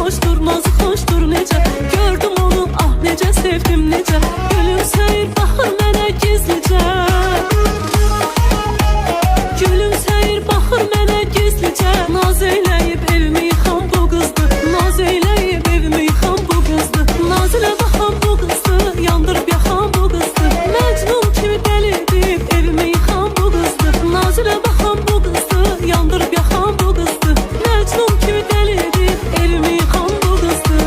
xoşdur, nazı xoşdur necə. Gördüm onu, ah necə sevdim necə. Gülümsəyir, baxır mənə gizlicə. Gülümsəyir, baxır mənə gizlicə. Naz eyləyib evimi yıxan bu qızdı. Naz eyləyib evimi yıxan bu qızdı. Naz ilə baxan bu qızdı, yandırıb yaxan bu qızdı. Məcnun kimi dəli edib evimi yıxan bu qızdı. Naz ilə baxan bu qızdı, yandırıb yaxan bu qızdı. Məcnun kimi dəli edib evimi yıxan bu qızdı.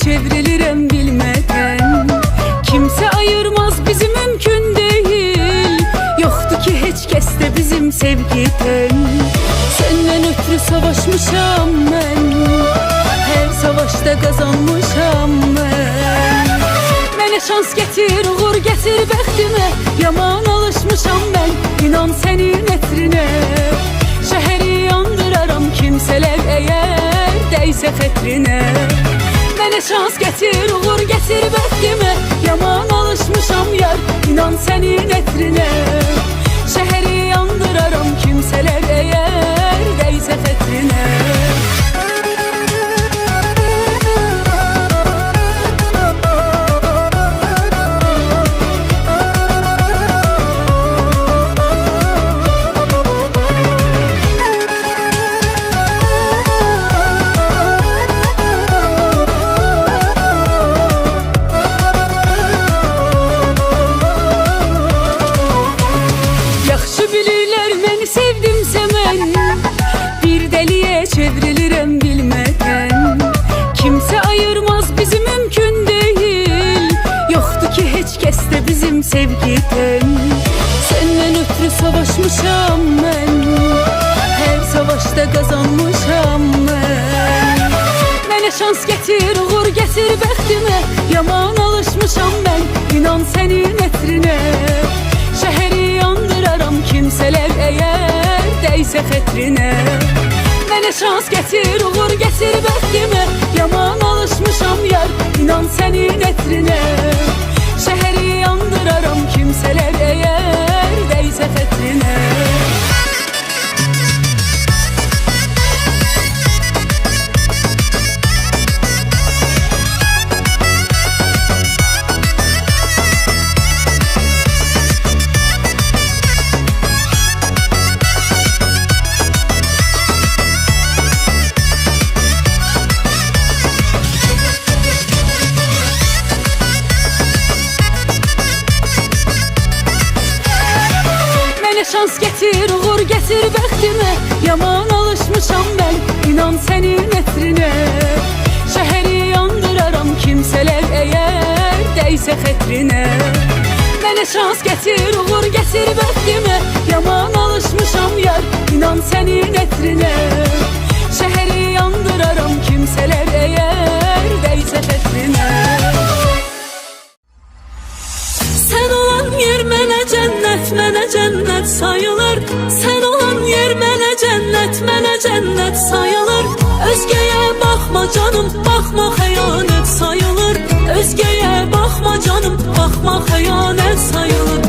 Çevrilirəm bilmeden. Kimse ayırmaz bizi, mümkün değil. Yoktu ki heç kəsdə bizim sevgiden. Senden ötürü savaşmışam ben, her savaşta kazanmışam ben. Mənə şans getir, uğur getir bəxtimə. Yaman alışmışam ben, inan sənin ətrinə. Şəhəri yandıraram kimsələr əgər dəysə xətrinə. Mənə şans getir, uğur getir bəxtimə. Yaman alışmışam yar, inan sənin ətrinə. Şəhəri yandıraram kimsələr əgər dəysə xətrinə. Çevrilirəm bilmeden. Kimse ayırmaz bizi, mümkün değil. Yoktu ki heç kəsdə bizim sevgiden. Senden ötürü savaşmışam ben, her savaşta kazanmışam ben. Mənə şans getir, uğur getir bəxtimə. Yaman alışmışam ben, inan sənin ətrinə. Şəhəri yandıraram kimsələr əgər dəysə xətrinə. Mənə şans getir, uğur getir bəxtimə. Yaman alışmışam yar, inan sənin ətrinə. Şəhəri yandıraram kimsələr əgər dəysə xətrinə. Şans getir, uğur getir bəxtimə. Yaman alışmışam mən, inan sənin ətrinə. Şəhəri yandıraram kimsələr əgər dəysə xətrinə. Mənə şans getir, uğur getir bəxtimə. Yaman alışmışam yar, inan sənin ətrinə. Şəhəri yandıraram kimsələr əgər dəysə xətrinə. Sen olan yer mənə cennet sayılır. Sen olan yer mənə cennet sayılır. Özgeye bakma canım, bakma xəyanət sayılır. Özgeye bakma canım, bakma xəyanət sayılır.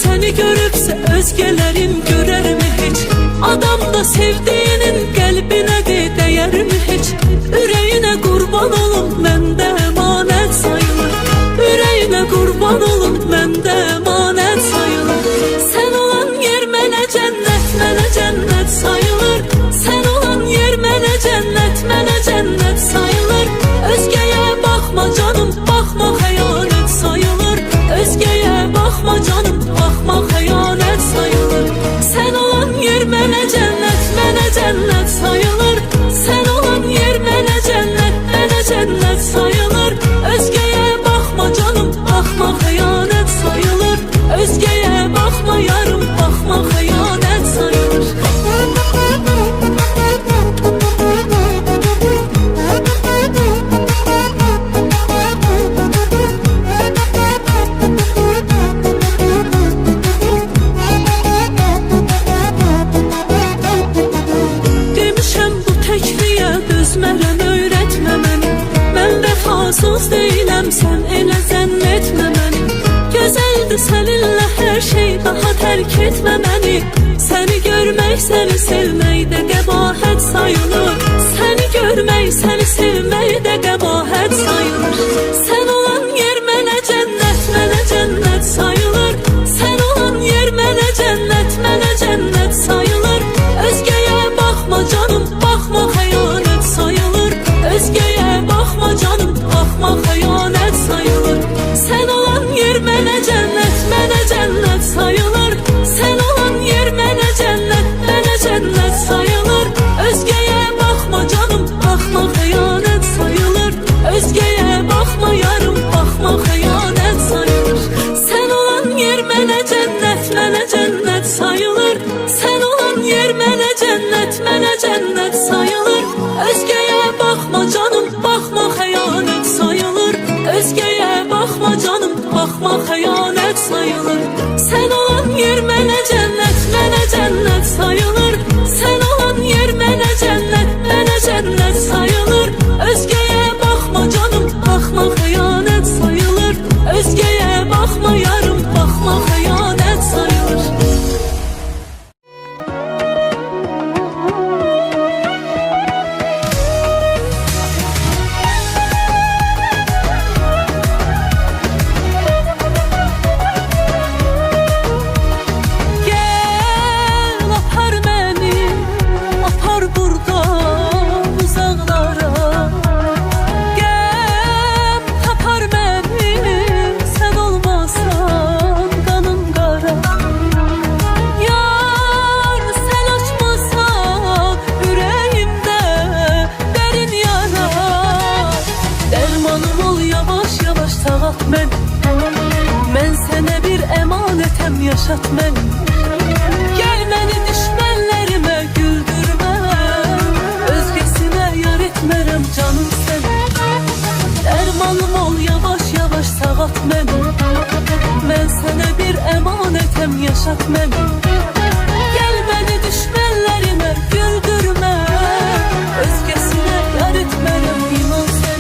Seni görüpse özgelerin görer mi hiç? Adam da sevdiğinin kalbine de değer mi hiç? Yüreğine kurban olun bende emanet sayılır. Yüreğine kurban olun bende emanet sayılır. Sen olan yer mənə cennet sayılır. Sen olan yer mənə cennet sayılır. Özgeye bakma canım, bakma xəyanət sayılır. Özgeye bakma canım, bakma xəyanət sayılır. Sen olan yer mənə cennet sayılır. Sen olan yer mənə cennet sayılır. Özgeye bakma canım, bakma xəyanət sayılır. Özgeye bakma yarım, bakma xəyanət sayılır. Dözmərəm, öyrətmə məni. Mən vəfasız deyiləm, sən elə zənn etmə məni. Gözəldir səninlə hər şey, daha tərk etmə məni. Səni görmək, səni sevmək də qəbahət sayılır. Səni görmək, səni sevmək də qəbahət sayılır. Sən olan yer mənə cennet sayılır. Sən olan yer mənə cennet sayılır. Özgeye bakma canım, bakma xəyanət sayılır. Özgeye bakma canım, bakma xəyanət sayılır. Sen olan yer mənə cennet sayılır. Sen olan yer mənə cennet sayılır. Özgeye bakma canım, bakma xəyanət sayılır. Özgeye bakma yarım, bakma xəyanət sayılır. Sen olan yer mənə cennet sayılır. Sen olan yer mənə cennet sayılır. Özgeye bakma canım, bakma xəyanət sayılır. Özgeye bakma canım, bakma xəyanət sayılır. Sen olan yer mənə cennet sayılır. Sen olan yer mənə cennet sayılır. Özgeye bakma canım, bakma xəyanət sayılır. Özgeye bakma yarım, bakma xəyanət sayılır. Mən sənə bir əmanətəm, yaşat məni. Gəl məni düşmənlərimə güldürmə, özgəsinə sağat məni. Mən sənə bir əmanətəm, yaşat məni. Gəl məni düşmənlərimə güldürmə, özgəsinə yar etmərəm, inan səni.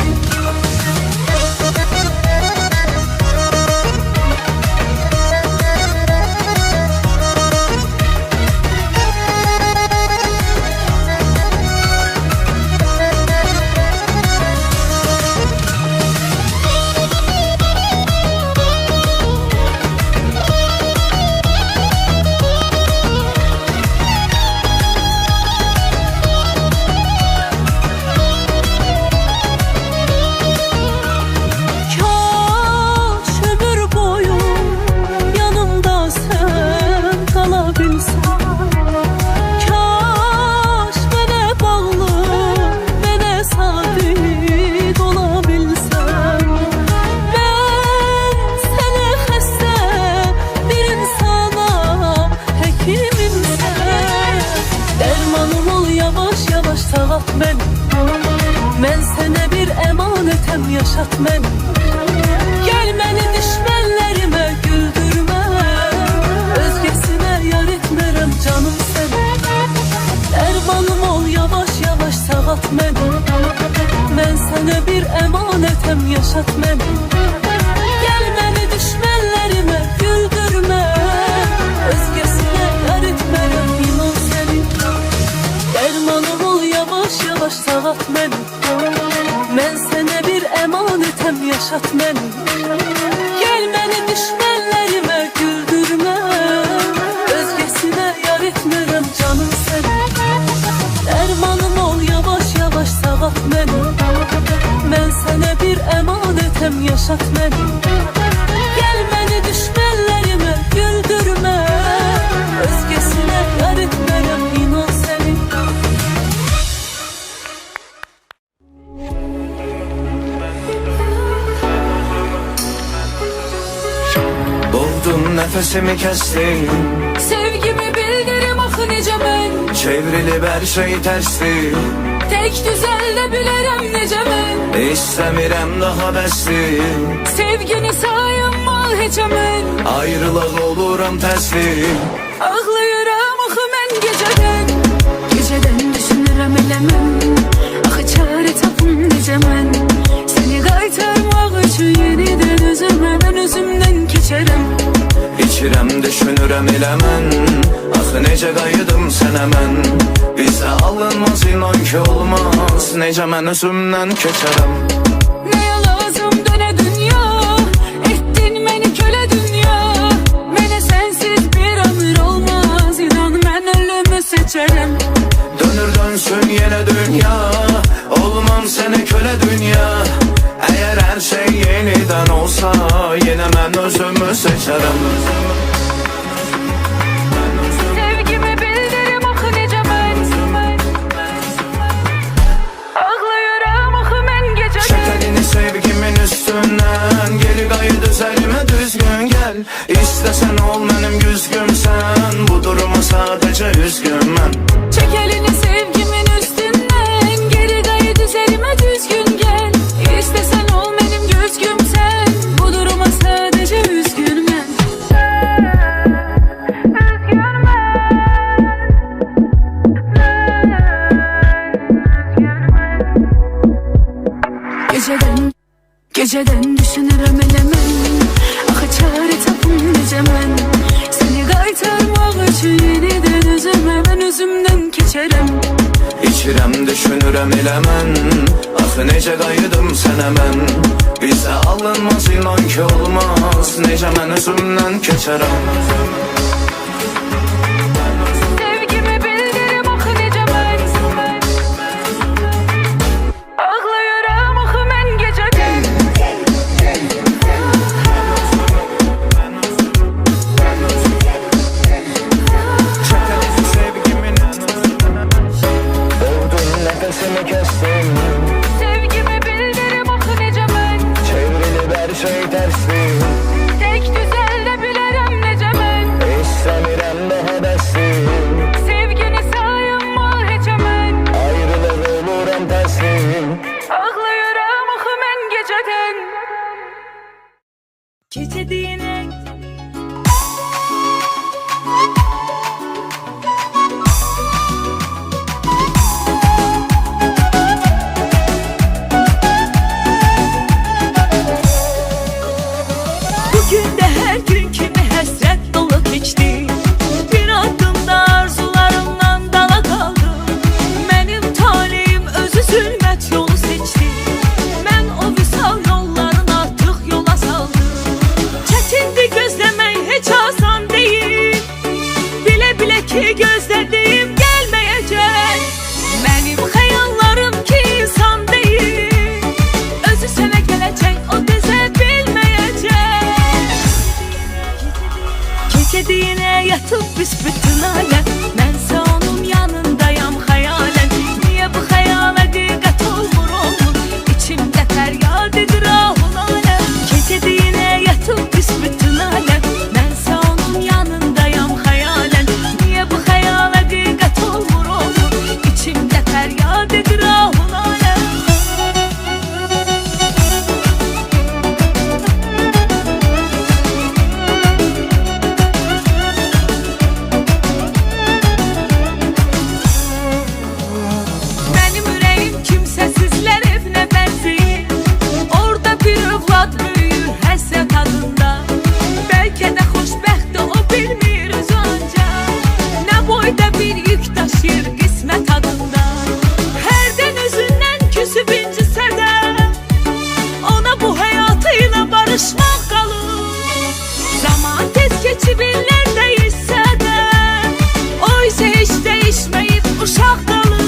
Sağat məni. Mən sənə bir əmanətəm, yaşat məni. Gəl məni düşmənlərimə güldürmə, özgəsinə yar etmərəm, canım səni. Dərmanım ol, yavaş yavaş sağat məni. Mən sənə bir əmanətəm, yaşat məni. Gəl məni düşmənlərimə güldürmə, özgəsinə yar etmərəm, inan səni. Dərmanım ol, yavaş yavaş sağat məni. Mən sənə bir əmanətəm, yaşat məni. Gəl məni düşmənlərimə güldürmə, özgəsinə yar etmərəm, canım səni. Dərmanım ol, yavaş yavaş sağat məni. Mən sənə bir əmanətəm, yaşat məni. Gəl məni düşmənlərimə güldürmə, özgəsinə yar etmərəm, inan səni. Boğdun, nefesimi kestin. Sevgimi bildirim axı necə mən. Çevrilip her şey tersdir. Tek düzəldə bilərəm necə mən. İstəmirəm daha bəsdir. Sevgini sayınmal heçə mən. Ayrılıq oluram təslim. Ağlayıram axı mən gecədən. Gecədən düşünürəm eləməm. Axı çare tapım necə mən. Seni qaytarmaq üçün yenidən özümə mən özümdən keçərəm. İçirəm, düşünürəm elə mən. Axı necə qayıdım sənə mən. Bizə alınmaz, inan ki olmaz. Necə mən özümdən keçərəm. Nəyə lazım dönə dünya. Etdin məni kölə dünya. Mənə sənsiz bir ömür olmaz. İnan mən ölümü seçərəm. Dönür dönsün yenə dünya. Olmam sənə kölə dünya. Əgər hər şey yenidən olsa, yenə mən özümü seçərəm. Sevgimi bildirim axı necə mən. Ağlayıram axı mən gecədən. Çək əlini sevgimin üstündən. Geri qayıt üzərimə düzgün gəl. İstəsən ol mənim güzgümsən. Bu duruma sadəcə üzgün mən. Çək əlini sevgimin üstündən. Geri qayıt üzərimə düzgün gəl. İstəsən ol mənim güzgümsən. Bu duruma sadəcə üzgün mən. Gecədən düşünürəm eləməm. Axı çare tapım necə mən. Səni qaytarmaq üçün yenidən özümə mən özümdən keçərəm. İçirəm, düşünürəm elə mən. Axı necə qayıdım sənə mən. Bizə alınmaz, inan ki olmaz. Necə mən özümdən keçərəm. Gece diyene bugün de her gün kimi həsrət dolu keçdi. Bir addımda arzularımdan dala qaldım. Mənim taleyim özü zülmət yolu seçdi. Mən o vüsal yollarını artıq yola saldım. Çətindir gözləmək heç asan deyil. Bilə-bilə ki gözlədiyim gəlməyəcək. Mənim xəyallarım ki insan deyil. Özü sənə gələcək, o dözə bilməyəcək. Gecə deyinə yatıp büsbütün aləm. Mənsə onun yanındayam xəyalən. Niyə bu xəyal həqiqət olmur onun? İçimdə fəryad edir ahul aləm. Gecə deyinə yatıp büsbütün aləm. Mənsə onun yanındayam xəyalən. Niyə bu xəyal həqiqət olmur onun? İçimdə fəryad edir ahul aləm. Mənim ürəyim kimsəsizlər evinə bənzəyir. Orada bir övlad böyüyür həsrət adında. Bəlkə də xoşbəxtdir o bilmir özü ancaq. Nə boyda bir yük daşıyır qismət adında. Hərdən özündən küsüb incisə də ona bu həyatıyla barışmaq qalır. Zaman tez keçib illər dəyişsə də o isə heç dəyişməyib uşaq qalır.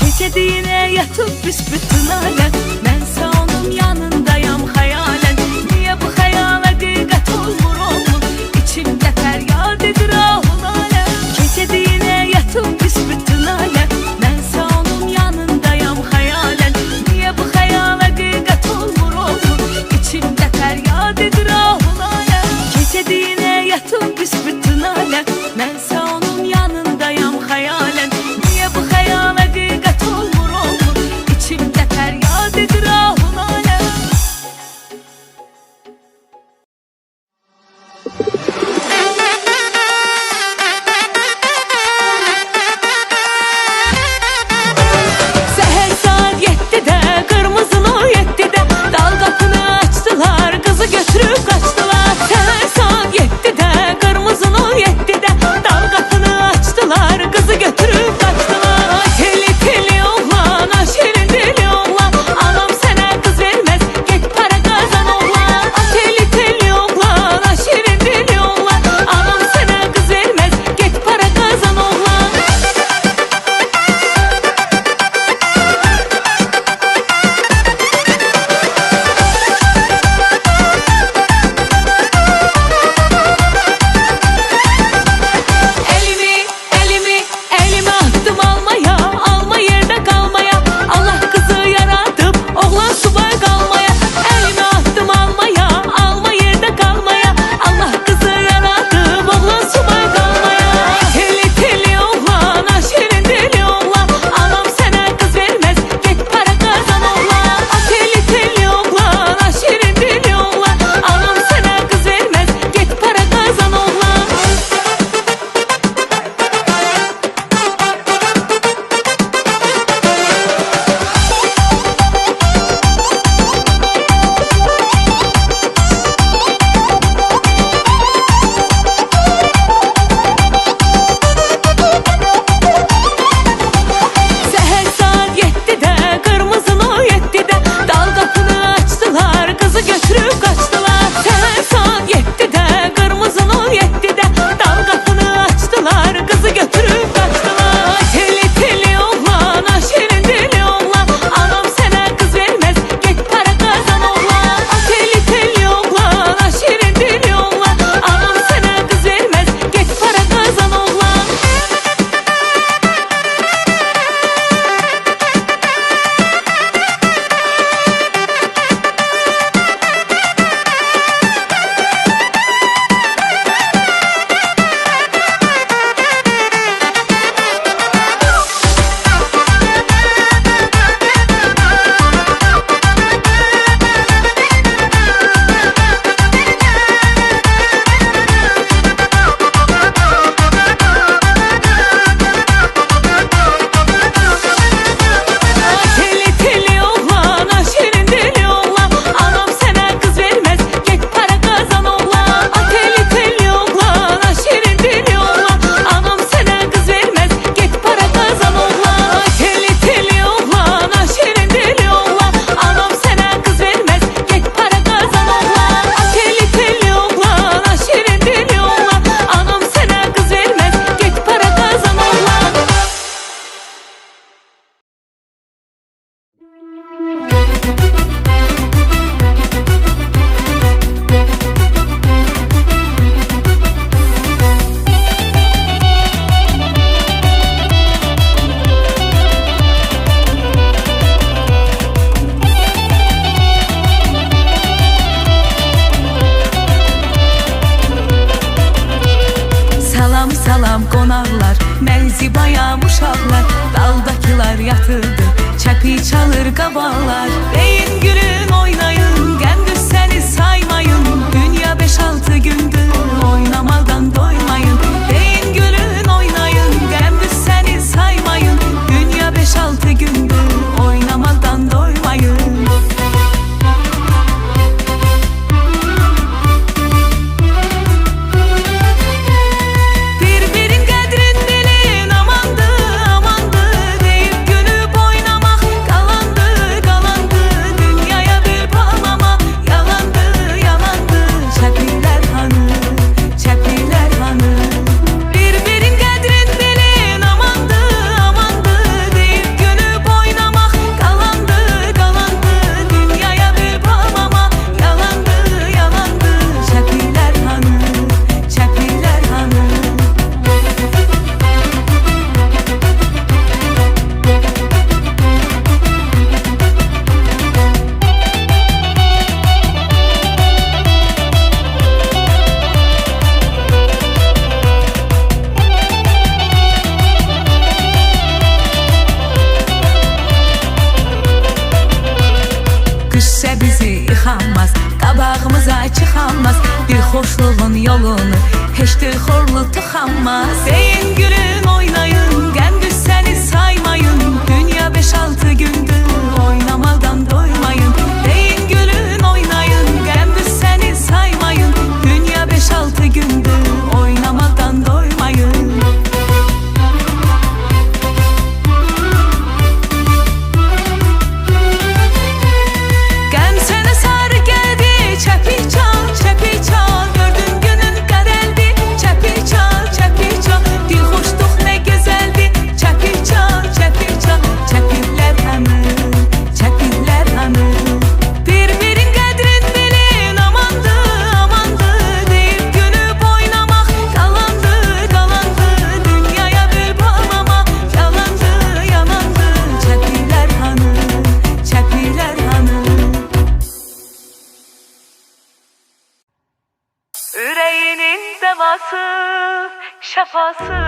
Gecə deyinə yatıp büsbütün aləm. Mənsə onun yanındayam xəyalən. Niyə bu xəyal həqiqət olmur onun? İçimdə fəryad edir ahul aləm. Gecə deyinə yatıp büsbütün aləm. Mənsə onun yanındayam xəyalən. Niyə bu xəyal həqiqət olmur onun? İçimdə fəryad edir ahul aləm. Gecə deyinə yatıp büsbütün aləm. Mənsə onun yanındayam xəyalən. Niyə bu xəyal həqiqət olmur onun? İçimdə fəryad uşaqlar, daldakılar yatırdı, çəpi çalır qabalar. Deyin gülün oynayın, qəm qüssəni saymayın, dünya 5-6 gündür oynamadan doymayın. Deyin gülün oynayın, qəm qüssəni saymayın, dünya 5-6 gündür oynamadan doymayın. Birbirin qədrin bilin, amandı, amandı, deyib gülüb oynamaq qalandı, qalandı, dünyaya bir bağlama yalandı, yalandı, çəpilər hanı, çəpilər hanı. Birbirin qədrin bilin, amandı, amandı, deyib gülüb oynamaq qalandı, qalandı, dünyaya bir bağlama yalandı, yalandı, çəpilər hanı, çəpilər hanı. Qüssə bizi yıxamaz, qabağımıza çıxamaz, bir xoşluğun yolunu heç xorlu tıxanmaz. Deyin gülün oynayın, qəm qüssəni saymayın, dünya 5-6 gündür oynamadan doymayın. Deyin gülün oynayın, qəm qüssəni saymayın, dünya 5-6 gündür oynamadan doymayın. Qəm sənə sarı gəldi, çəpi çal, çəpi çal, gördün günün qədəldi, çəpi çal, çəpi çal, dil xoşluq nə gözəldi, çəpi çal, çəpi çal, çəpirlər hanı, çəpirlər hanı. Bir-birin qədrin bilin, amandı, amandı, deyib gülüb oynamaq qalandı, qalandı, dünyaya bir bağlama yalandı, yalandı, çəpirlər hanı, çəpirlər hanı. Yüreğinin devası, şafası.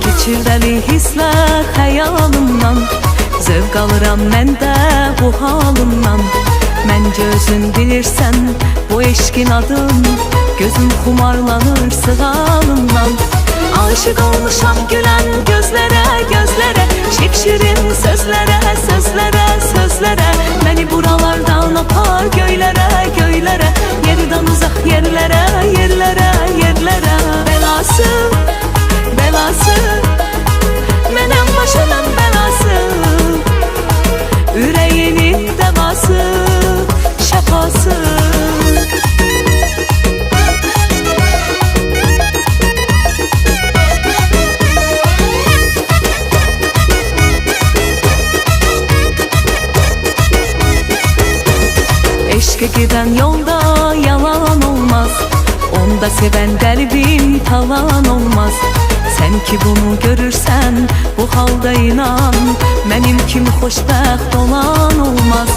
Keçirdəli hisslər xəyalımdan, zövq alıram mən də bu halımdan. Məncə özün bilirsən bu eşqin adın, gözüm xumarlanır sığalımdan. Aşık olmuşam gülen gözlere, gözlere, şipşirin sözlere, sözlere, sözlere. Beni buralardan apar göylere, göylere, yerden uzak yerlere, yerlere, yerlere. Belası, belası, menem başımın belası, yüreğinin devası, şafası. Eşke giden yolda yalan olmaz, onda seven kalbim talan olmaz. Sen ki bunu görürsen bu halda inan, benim kim xoşbəxt olan olmaz.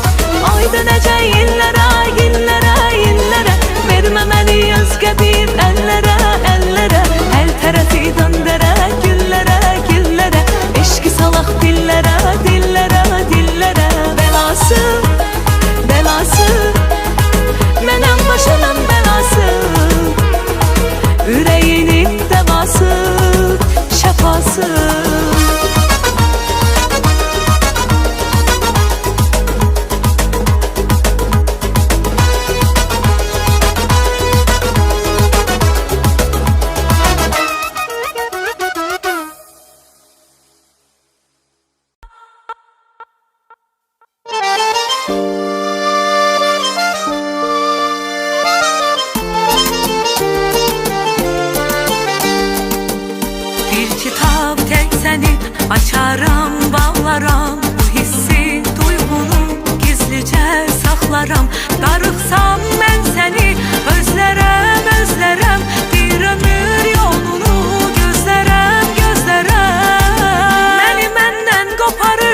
Aydın ece illere, illere, illere, verməməli özgə bir ellere, ellere. Her tərəfi döndərə, güllere, güllere, eşki salaq dillere, dillere, dillere. Belası, belası, menem başımın belası, yüreğinin devası, şafası. Açaram, bağlaram bu hissi, duygunu gizlicə saxlaram. Darıxsam mən səni özlərəm, özlərəm, bir ömür yolunu gözlərəm, gözlərəm. Məni məndən qoparır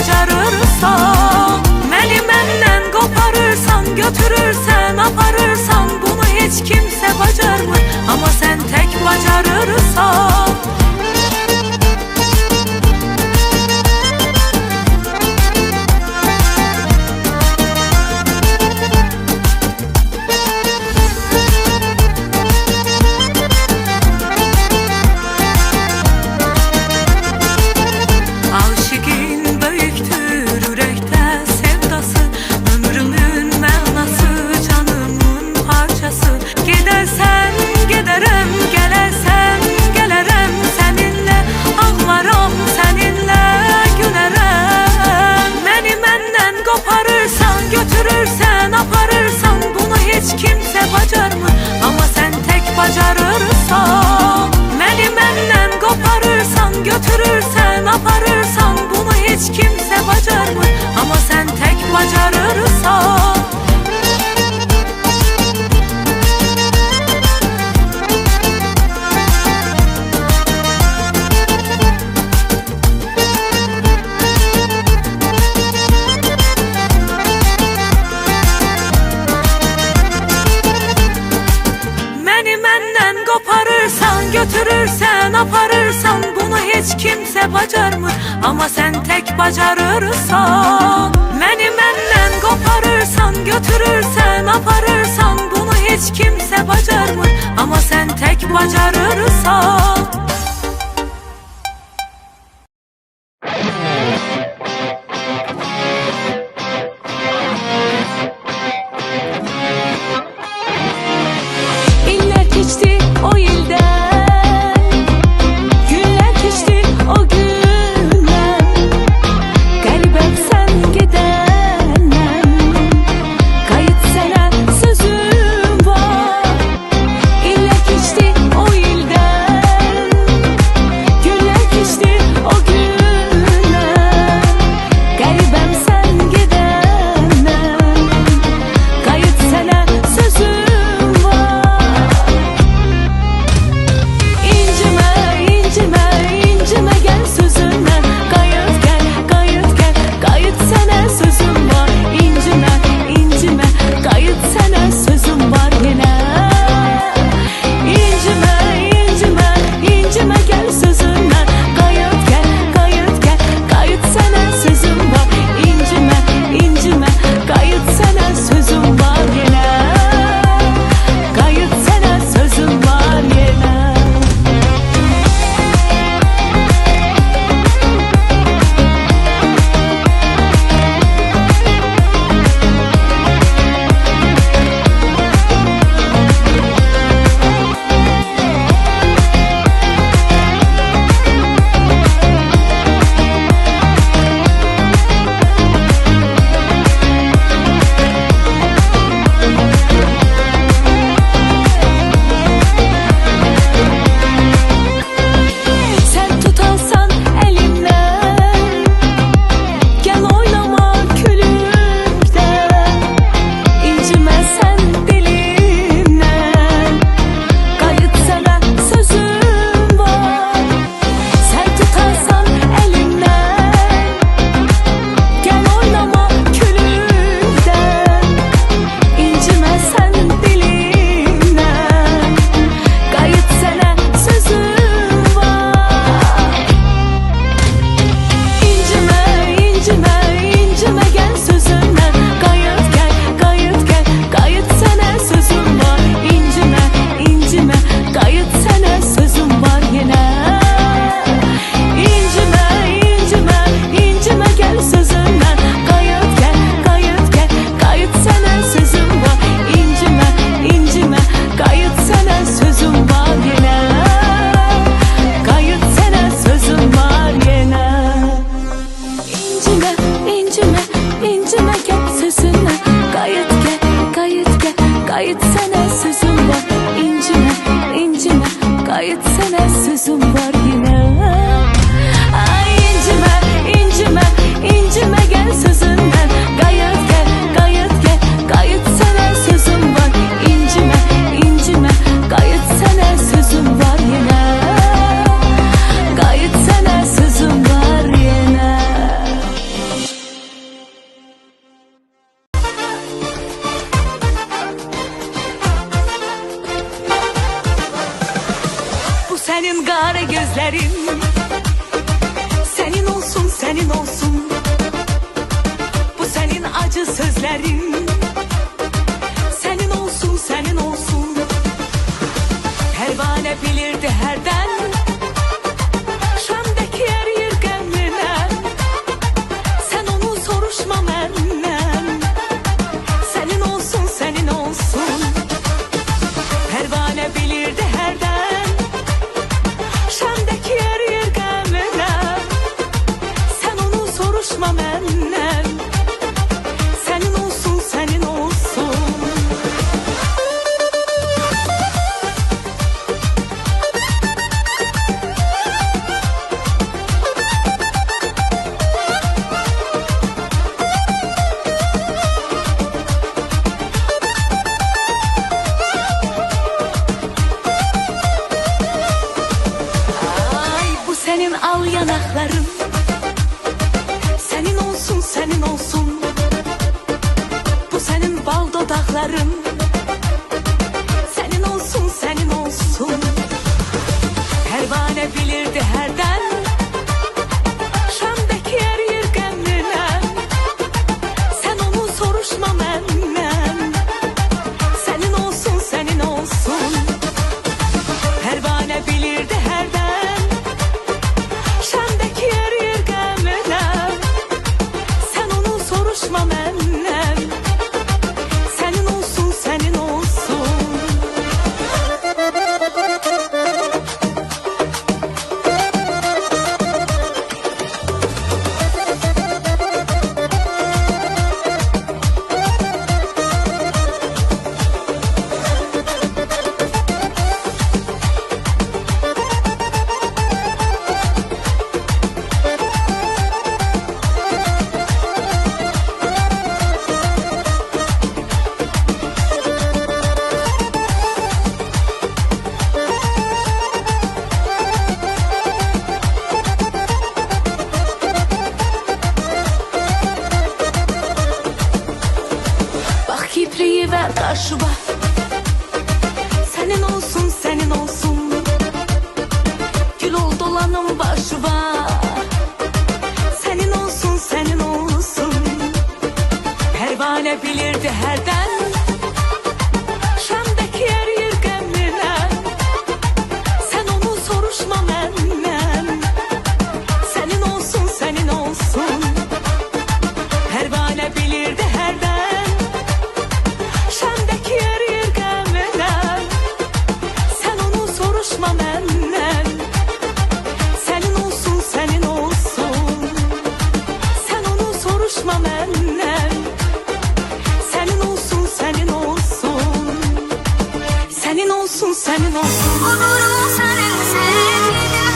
bacarırsan, məni məndən qoparırsan, götürürsən, aparırsan, bunu heç kimsə bacarmır, amma sən tək bacarırsan. Götürürsən, aparırsan, bunu heç kimsə bacarmır, amma sən tək bacarırsan. Məni məndən qoparırsan, götürürsən, aparırsan, bunu heç kimsə bacarmır, amma sən tək bacarırsan. Götürürsən, aparırsan, bunu heç kimsə bacarmır, amma sən tək bacarırsan. Məni məndən qoparırsan, götürürsən, aparırsan, bunu heç kimsə bacarmır, amma sən tək bacarırsan. İllər keçdi o ildə, günlerin senin olsun, senin olsun. Pervane bilirdi herden Şam'daki yer yer gemine. Sen onu soruşma menden. Senin olsun, senin olsun. Pervane bilirdi herden Şam'daki yer yer gemine. Sen onu soruşma menden. Senin olsun, senin olsun. Ay bu senin al yanakların. Senin olsun, senin olsun. Bu senin bal dudakların. Senin olsun, senin olsun. Pervane bilirdi herden Şam'daki yer yer gemine. Sen onu soruşma menden. Senin olsun, senin olsun. Pervane bilirdi herden Şam'daki yer yer gemine. Sen onu soruşma menden. Senin olsun, senin olsun. Bak kipriği ver karşıma. Senin olsun, senin olsun. Gül ol dolanım başıma. Senin olsun, senin olsun. Pervane bilirdi herden Şam'daki yer yer gemine. Sen onu soruşma menden. Senin olsun, senin olsun. Pervane bilirdi herden Şam'daki yer yer gemine. Sen onu soruşma menden. Senin olsun, senin olsun. Sen onu soruşma menden. Senin olsun, senin olsun. Senin olsun, senin olsun. Olurum senin sevgilin,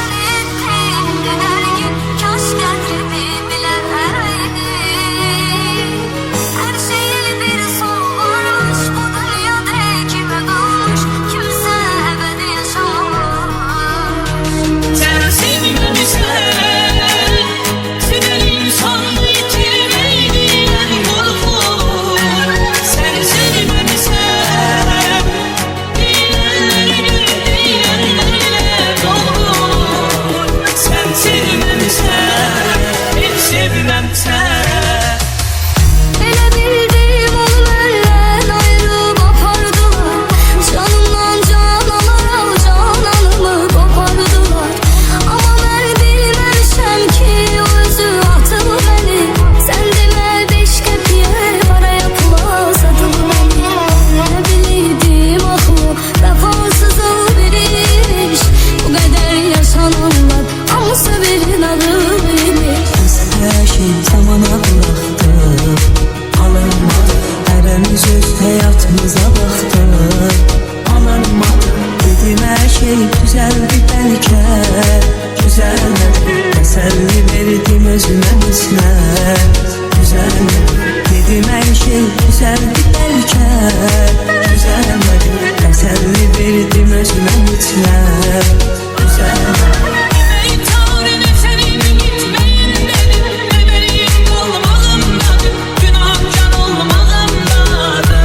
döner gün kaş kadrini bileydin. Her şeyin bir son varmış, bu dünyada kime kalmış, kimse ebedi yaşamaz. Sen sevmemişsen, seven insan yitirmeydiler olur. Sen sevmemişsen, diğerlerle olur. Sen sevmemişsen, ben sevmemsen. Ele bildiğim onu benden ayrı kopardılar. Canımdan canalar al cananımı kopardılar. Ama ben bilmemişim ki özü atılı beni. Sen deme beş kepiye para yapmaz atılı beni. Ne bileydim aklı vefasızı biriymiş. Bu kadar yaşananlar ama severin adı bilmiş. Her şey zamana bıraktı. Alınmadı. Herimiz öz hayatımıza baktı. Alınmadı. Dedim her şey güzeldi belki. Güzelmedi. Teselli verdim özüme misle. Güzelmedi. Dedim her şey güzeldi belki. Güzelmedi. Teselli verdim özüme misle. Güzelmedi. Ey Tanrım senin gitmeyin dedim, bebeğim olmalım dedim, günah can olmalım dedim.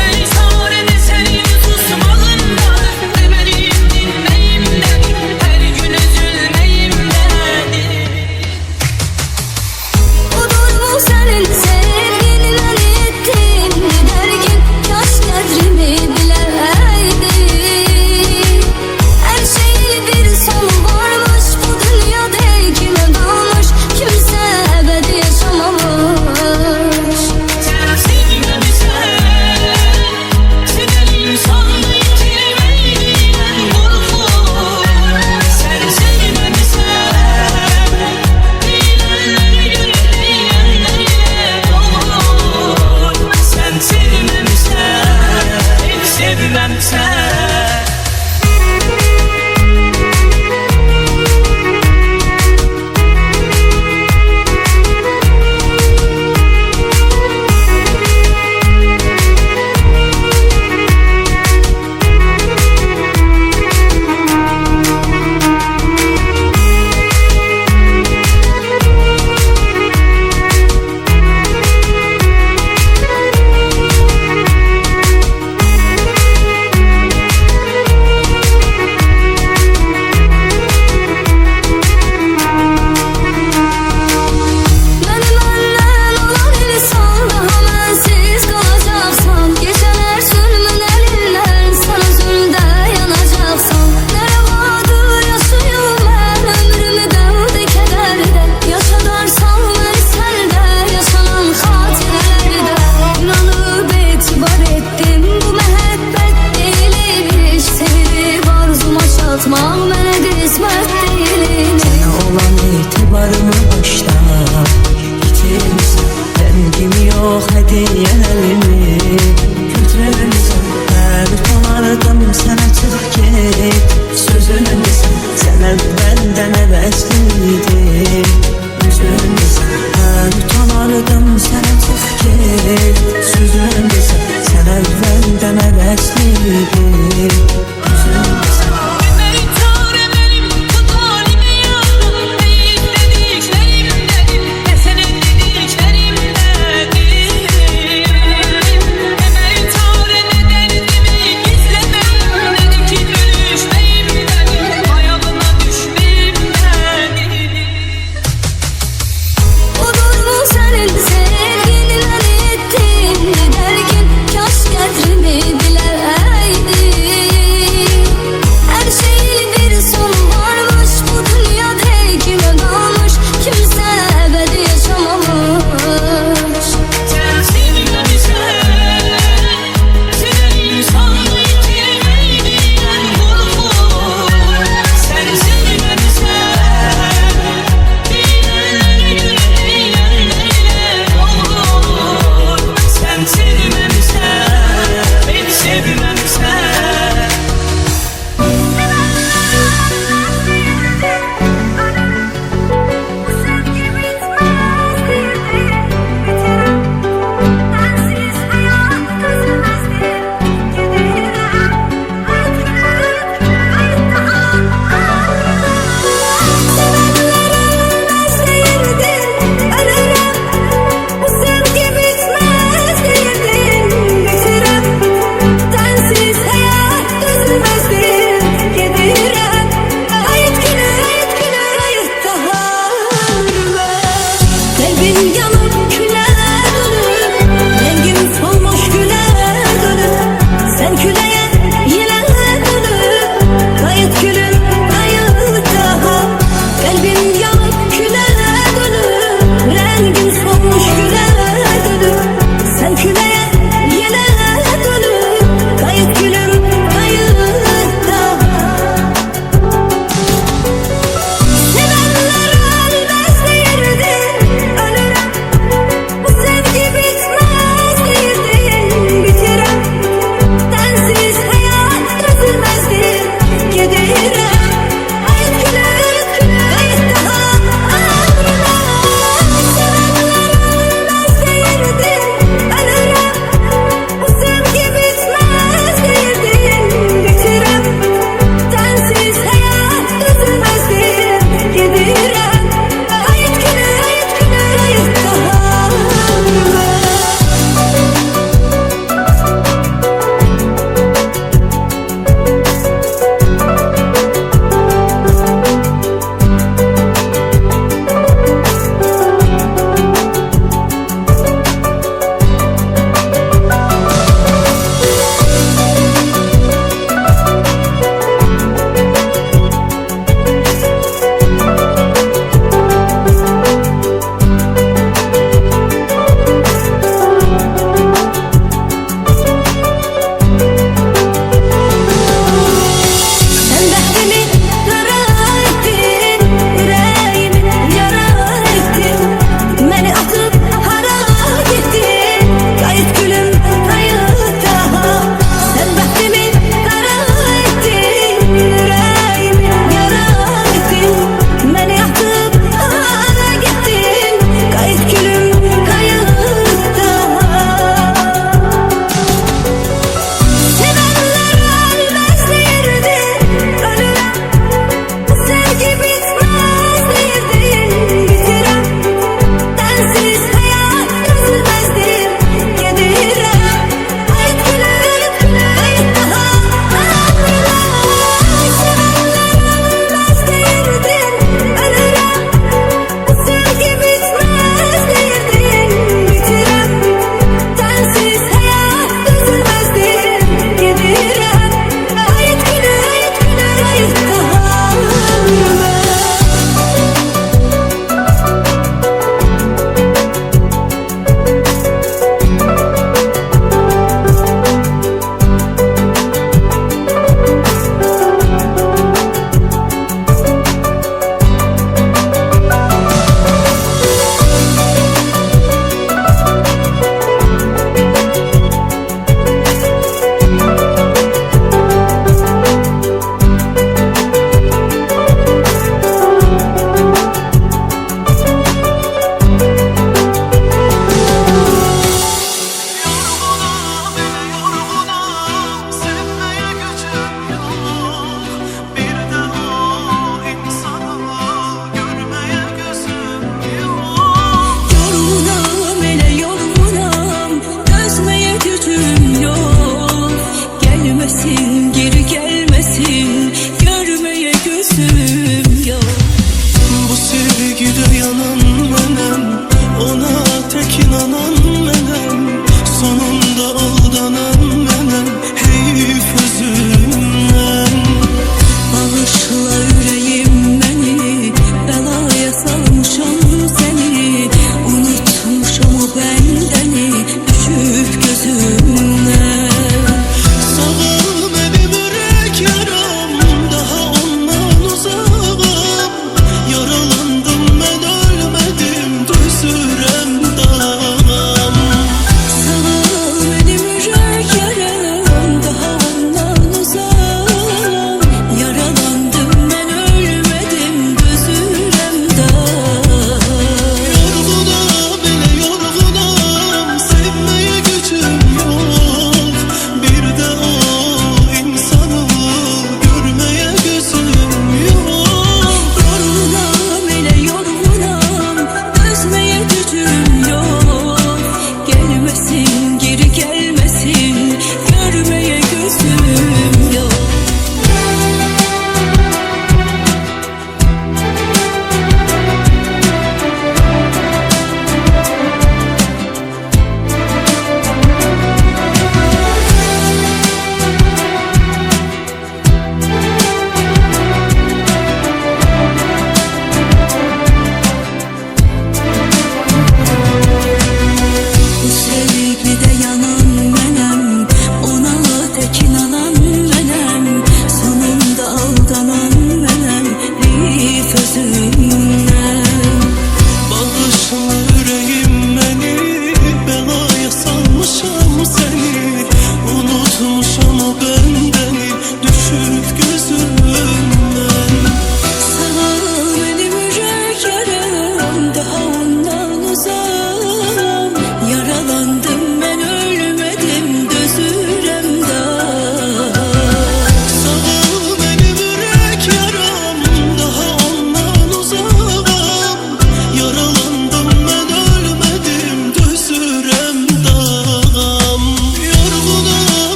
Ey Tanrım senin susmalım dedim, bebeğim dinleyim dedim, her gün üzülmeyim dedim. Olur mu senin yollarımı başta bitirmişsən. Rəngim yox hədiyyələrimi götürürsən. Mən utanardım sənə çıx get sözünsən. Sən əvvəldən əvəzliydin üzünsən. Mən utanardım sənə çıx get sözünsən. Sən əvvəldən əvəzliydin üzünsən. Ey tare benim bu talimi yarım, ey dedik yanan mənəm, ona tek inanan mənəm, sonunda aldanan mənəm, heyif özümdən. Bağışla ürəyim məni, bəlaya salmışam səni, unutmuşam o bəndəni, düşüb gözümdən. Sağal mənim ürək yaram, daha ondan uzağım, yaralandım mən ölmədim.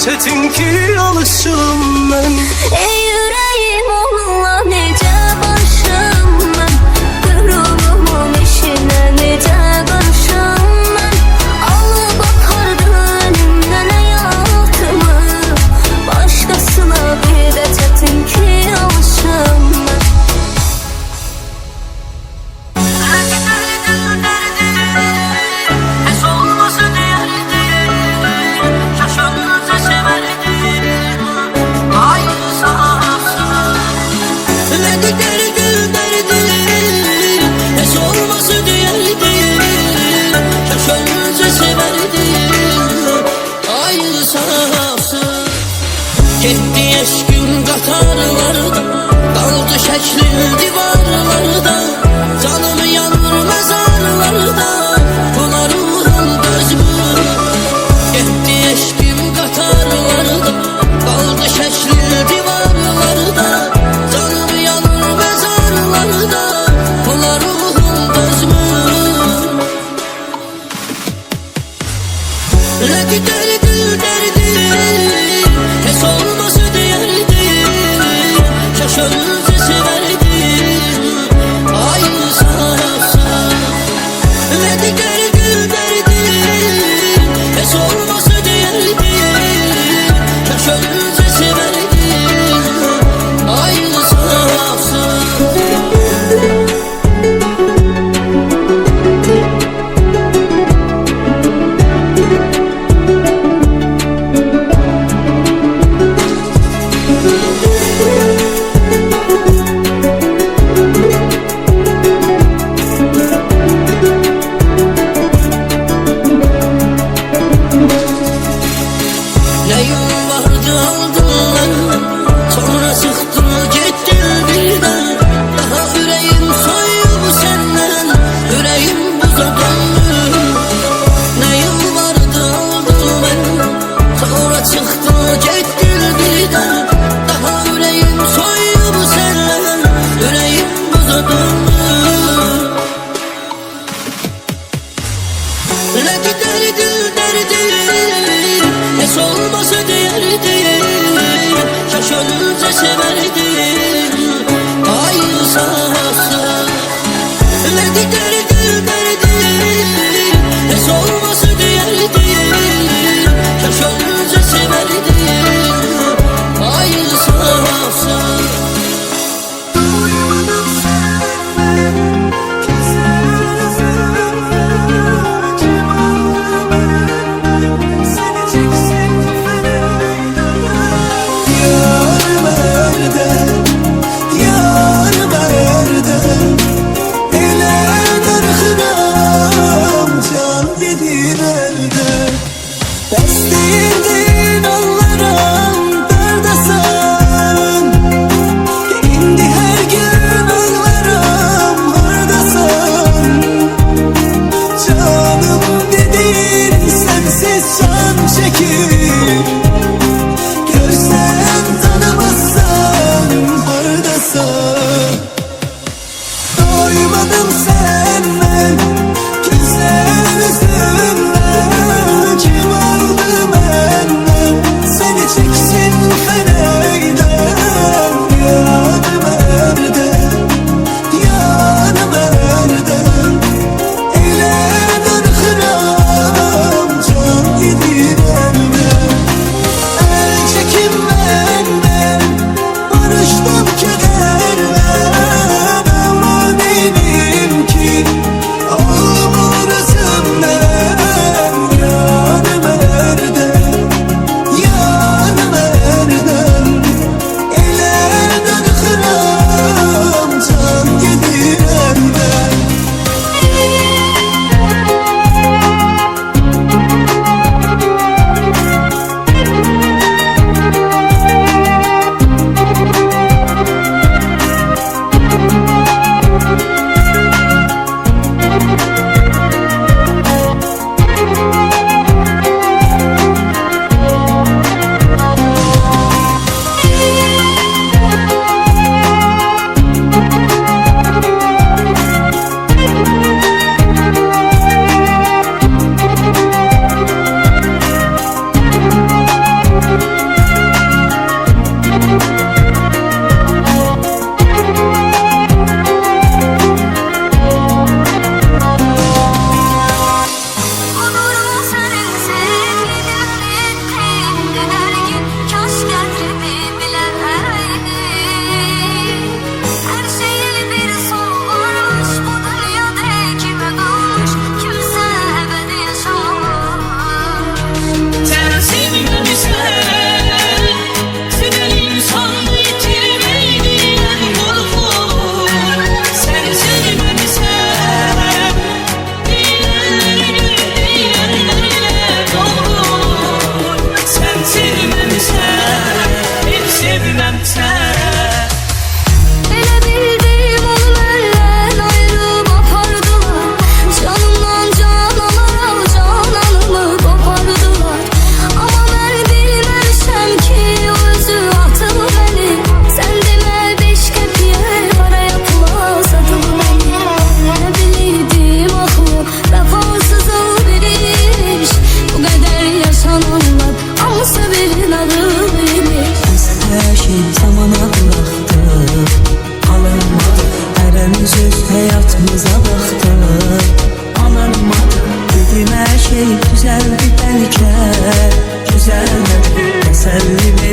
çetin ki alışım ben. Ey yüreğim onunla nece barışım ben. Qürulumun işine nece qarışım ben. Alıp apardı önümden hayatımı. Başkasına bir de çetin ki alışım ben. Getdi eşkin qatarlarda, qaldı şəklin divarlarda. Canımı yanır məzarlarda, buna ruhum dözmür. Getdi eşkin qatarlarda, qaldı şəklin divarlarda. Canımı yanır məzarlarda, buna ruhum dözmür. Ne giderdi derdi, heç olmasa değerdi. Kaş ölünce severdim. Ay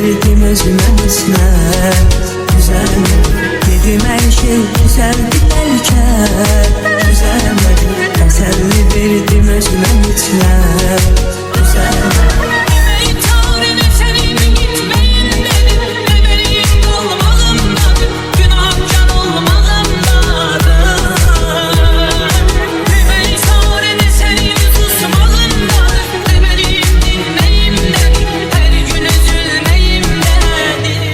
verdim özümə mislə. Güzəlmədi, dedim hər şey güzəldi bəlkə. Güzəlmədi, təsəlli verdim özümə mislə. Güzəlmədi. Demeyin tarihine senin gitmeyin dedim. Demeliyim olmalımdadır. Günahkar olmalımdadır. Demeyin tarihine senin susmalımdadır. Demeliyim dinleyim dedim. Her gün üzülmeyim dedim.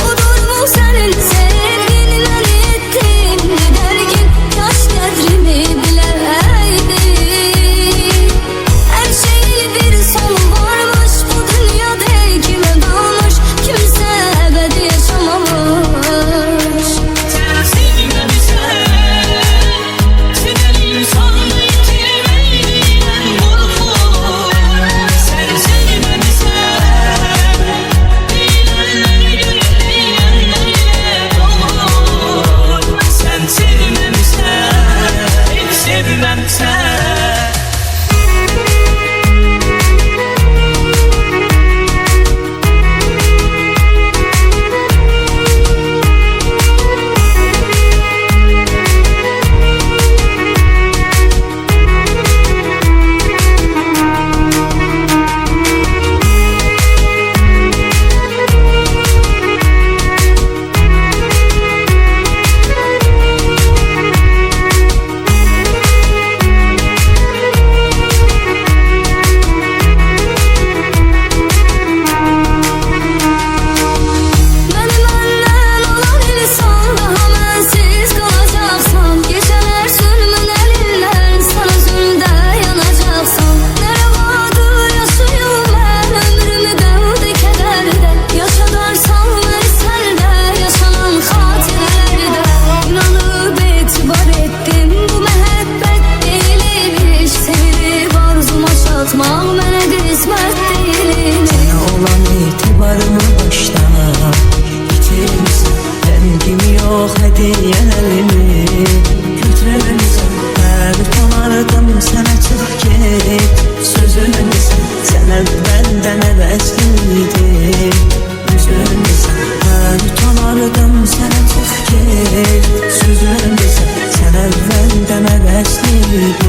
Odur mu senin sevgililer ettin giderken yaş kadrini bileydin. Her şeyin bir sonu varmış bu dünyada kime dalmış kimse ebedi yaşamamış. Sen sevmemişsen, senin insanı yitirmeyle vurulur. Sen sevmemişsen, eğlenler eğlenlerle dolur. Sen sevmemişsen, hiç sevmemsen. Benim annem olan insan daha bensiz kalacaksan. Geceler zulmün elinden sana zulmde yanacaksan. Nere vardı yaşıyorum ben ömrümü devdi kederde. Yaşadarsan beni sende yaşanan hatirelerde. İnanıp etibar ettim bu mehabbet değilmiş. Sevilip arzuma çatmak bana kısmet değilmiş. Sana olan itibarımı başta bitirmişsin. Rengim yok hediyelerimi götürememişsin. Her tonardım sana çık git sözünmüşsün. Sen benden hevesliydin üzülmüşsün. Her tonardım sana çık git sözünmüşsün. Sen benden hevesliydin